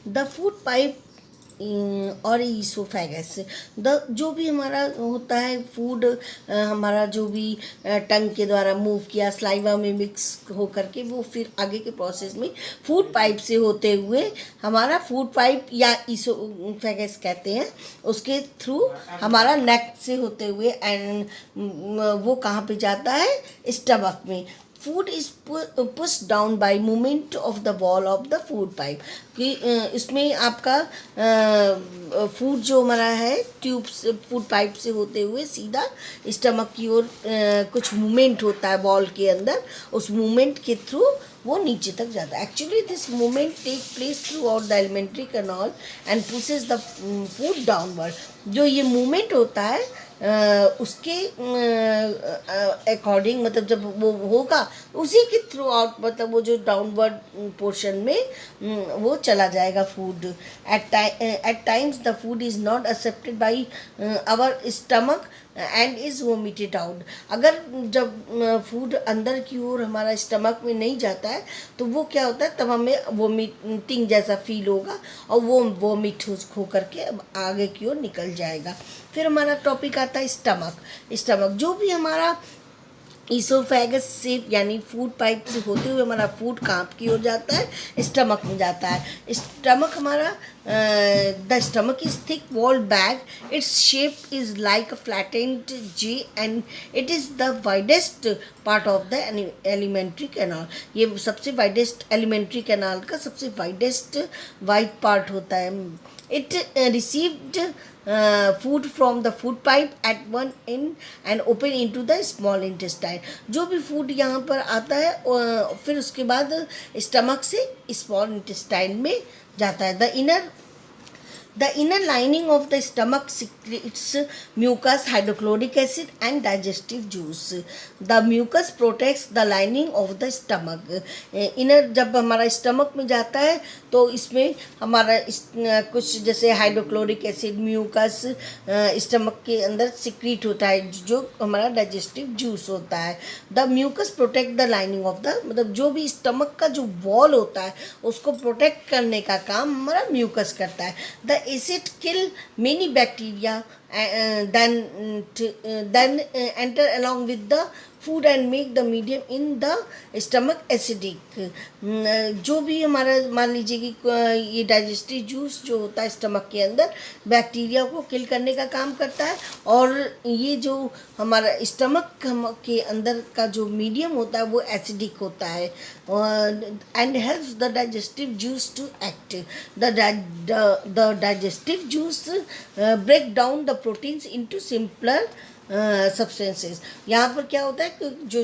The food pipe और oesophagus, the जो भी हमारा होता है फूड, हमारा जो भी टंग के द्वारा मूव किया, स्लाइवा में मिक्स हो करके वो फिर आगे के प्रोसेस में फूड पाइप से होते हुए हमारा फूड पाइप या ईसोफेगस कहते हैं, उसके थ्रू हमारा नेक से होते हुए एंड वो कहाँ पे जाता है, स्टमक में। Food is push down by movement of the wall of the food pipe, कि इसमें आपका फूड जो हमारा है ट्यूब से, फूड पाइप से होते हुए सीधा स्टमक की ओर कुछ मूवमेंट होता है वॉल के अंदर, उस मूवमेंट के थ्रू वो नीचे तक जाता है। Actually this movement take place throughout the alimentary canal and pushes the food downward. जो ये मूवमेंट होता है उसके अकॉर्डिंग, मतलब जब वो होगा उसी के थ्रू आउट, मतलब वो जो डाउनवर्ड पोर्शन में वो चला जाएगा food. At times the food is not accepted by our stomach and is vomited out. अगर जब फूड अंदर की ओर हमारा स्टमक में नहीं जाता है तो वो क्या होता है, तब हमें वोमिटिंग जैसा फील होगा और वो वोमिट हो करके आगे की ओर निकल जाएगा। फिर हमारा टॉपिक आता है स्टमक जो भी हमारा ईसोफेगस से यानी फूड पाइप से होते हुए हमारा फूड कहाँ की ओर जाता है, स्टमक में जाता है। स्टमक हमारा the stomach is thick wall bag, its shape is like a flattened J and it is the widest part of the alimentary canal. ये सबसे वाइडेस्ट एलिमेंट्री कैनाल का सबसे वाइडेस्ट वाइड पार्ट होता है। It received food from the food pipe at one end and open into the small intestine। जो भी food यहाँ पर आता है फिर उसके बाद स्टमक से स्मॉल इंटेस्टाइन में जाता है। The inner lining of the stomach secretes mucus, hydrochloric acid and digestive juice. The mucus protects the lining of the stomach। inner जब हमारा स्टमक में जाता है तो इसमें हमारा कुछ जैसे हाइड्रोक्लोरिक एसिड, म्यूकस स्टमक के अंदर सिक्रीट होता है जो हमारा डाइजेस्टिव जूस होता है। The mucus protect the lining of the, मतलब जो भी स्टमक का जो वॉल होता है उसको प्रोटेक्ट करने का काम हमारा म्यूकस करता है। The acid kill many bacteria then enter along with the food and make the medium in the stomach acidic। जो भी हमारा मान लीजिए कि ये डाइजेस्टिव जूस जो होता है स्टमक के अंदर बैक्टीरिया को किल करने का काम करता है, और ये जो हमारा स्टमक के अंदर का जो मीडियम होता है वो एसिडिक होता है and helps the digestive juice to act. The digestive juice break down the proteins into simpler substances. यहाँ पर क्या होता है कि जो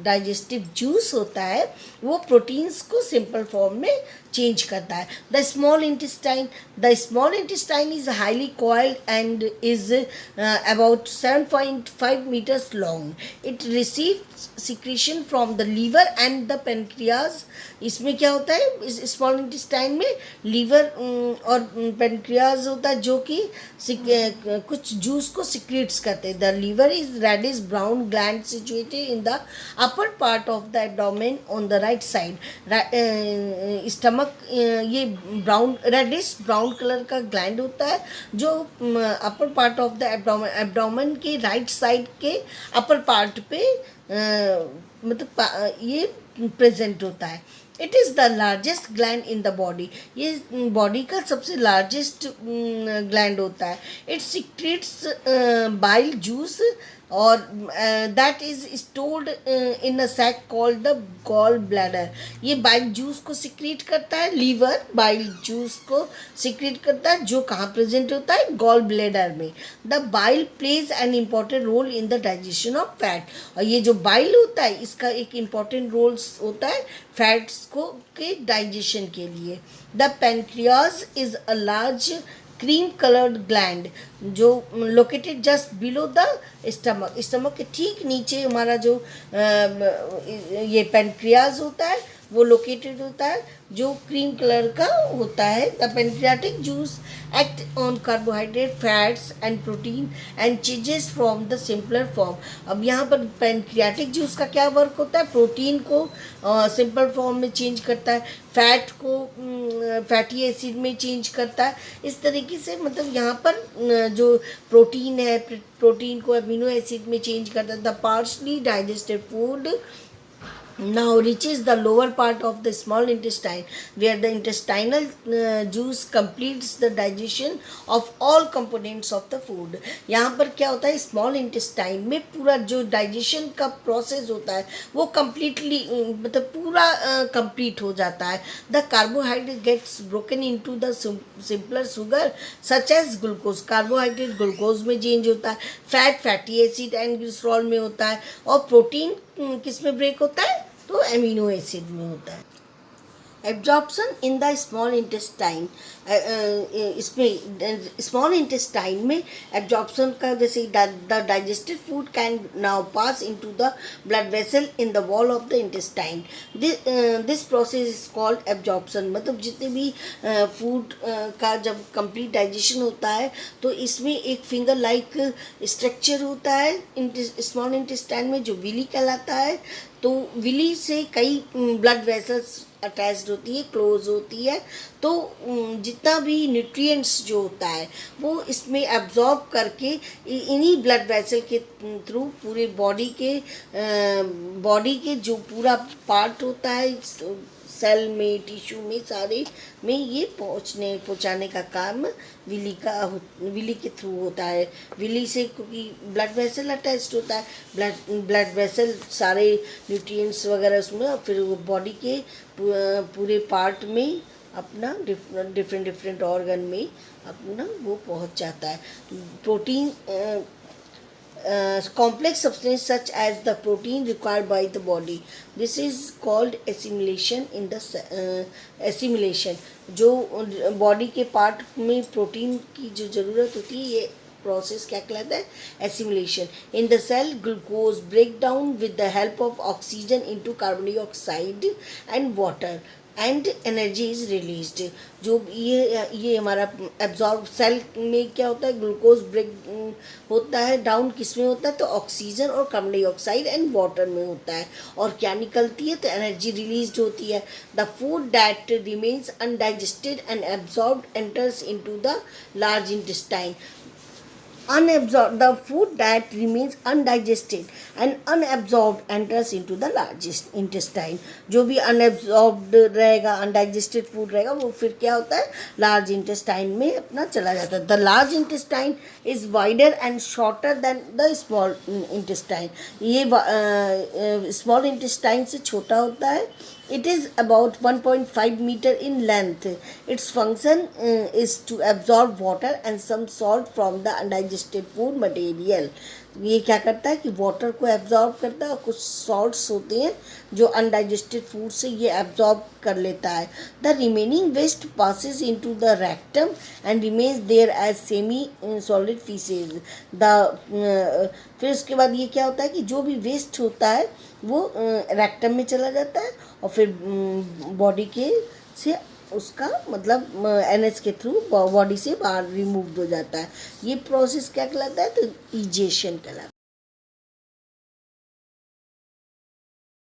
डाइजेस्टिव जूस होता है वो प्रोटीन्स को सिंपल फॉर्म में चेंज करता है। The small intestine is highly coiled and is about 7.5 meters long. It receive secretion from the liver and the pancreas. इसमें क्या होता है, इस स्मॉल इंटेस्टाइन में लीवर और पेनक्रियाज होता है जो कि कुछ जूस को सिक्रीट्स करते हैं। The liver is reddish brown gland situated in the upper part of the abdomen on the right side. Stomach ये रेडिश ब्राउन कलर का ग्लैंड होता है जो upper part of the abdomen के राइट साइड के upper part पे मतलब ये प्रेजेंट होता है। It is the largest gland in the body, ये बॉडी का सबसे लार्जेस्ट ग्लैंड होता है। इट सिक्रेट्स बाइल जूस और that is stored in a sac called the gall bladder. ये बाइल जूस को सिक्रेट करता है, लीवर बाइल जूस को सिक्रेट करता है जो कहाँ प्रेजेंट होता है, गॉल ब्लैडर में। The bile plays an important role in the digestion of fat. और ये जो बाइल होता है इसका एक इम्पॉर्टेंट रोल होता है फैट्स को के डाइजेशन के लिए। The pancreas is a large cream colored gland। जो located just below the stomach, stomach के ठीक नीचे हमारा जो ये पेनक्रियाज होता है वो लोकेटेड होता है, जो क्रीम कलर का होता है। The pancreatic juice act on carbohydrate, fats and protein and changes from the simpler form. अब यहाँ पर पेनक्रियाटिक जूस का क्या वर्क होता है, प्रोटीन को सिंपल फॉर्म में चेंज करता है, फैट को फैटी एसिड में चेंज करता है। इस तरीके से मतलब यहाँ पर जो प्रोटीन है, प्रोटीन को अमीनो एसिड में चेंज करता है। The partially digested food now reaches the lower part of the small intestine, where the intestinal juice completes the digestion of all components of the food। यहाँ पर क्या होता है, स्मॉल इंटेस्टाइन में पूरा जो डाइजेशन का प्रोसेस होता है वो कम्प्लीटली मतलब पूरा कंप्लीट हो जाता है। The carbohydrate gets broken into the simpler sugar such as glucose, carbohydrate glucose में चेंज होता है, fat fatty acid and glycerol में होता है, और प्रोटीन किस में ब्रेक होता है, तो एमिनो एसिड में होता है। Absorption in the small intestine, इसमें स्मॉल इंटेस्टाइन में एब्जॉर्प्शन का जैसे the digested food can now pass into the blood vessel in the wall of the intestine. This process is called absorption. मतलब जितने भी फूड का जब कंप्लीट डाइजेशन होता है तो इसमें एक फिंगर लाइक स्ट्रक्चर होता है स्मॉल इंटेस्टाइन में, जो विली कहलाता है। तो विली से कई ब्लड वेसल्स अटैच्ड होती है, क्लोज होती है। तो जितना भी न्यूट्रिएंट्स जो होता है वो इसमें एब्जॉर्ब करके इन्हीं ब्लड वेसल के थ्रू पूरे बॉडी के जो पूरा पार्ट होता है, सेल में, टिश्यू में, सारे में ये पहुंचाने का काम विली के थ्रू होता है। विली से क्योंकि ब्लड वेसल अटैच्ड होता है, ब्लड वेसल सारे न्यूट्रिएंट्स वगैरह उसमें, और फिर वो बॉडी के पूरे पार्ट में अपना डिफरेंट ऑर्गन में अपना वो पहुंच जाता है। Protein complex substance such as the protein required by the body, this is called assimilation in the assimilation। जो बॉडी के पार्ट में प्रोटीन की जो ज़रूरत होती है ये प्रोसेस क्या कहलाता है, assimilation. In the cell glucose break down with the help of oxygen into carbon dioxide and water and energy is released. जो ये हमारा एब्जॉर्ब सेल में क्या होता है, ग्लूकोज ब्रेक होता है डाउन, किस में होता है, तो ऑक्सीजन और कार्बन डाइऑक्साइड एंड वाटर में होता है। और क्या निकलती है, तो एनर्जी रिलीज होती है। The food that remains undigested and absorbed enters into the large intestine. Unabsorbed, the food that remains undigested and unabsorbed enters into the largest intestine। जो भी unabsorbed रहेगा, undigested food रहेगा, वो फिर क्या होता है, large intestine में अपना चला जाता है। The large intestine is wider and shorter than the small intestine। ये small intestine से छोटा होता है। It is about 1.5 meter in length। Its function is to absorb water and some salt from the undigested food material। ये क्या करता है कि वाटर को एब्जॉर्ब करता है और कुछ सॉल्ट्स होते हैं जो अनडाइजेस्टेड फूड से ये एब्जॉर्ब कर लेता है। The remaining waste passes into the rectum and remains there as semi solid faeces. फिर उसके बाद ये क्या होता है कि जो भी वेस्ट होता है वो रेक्टम में चला जाता है और फिर बॉडी के से उसका मतलब एनएच के थ्रू बॉडी से बाहर रिमूव हो जाता है। ये प्रोसेस क्या कहलाता है, तो इजेशन कहलाता है।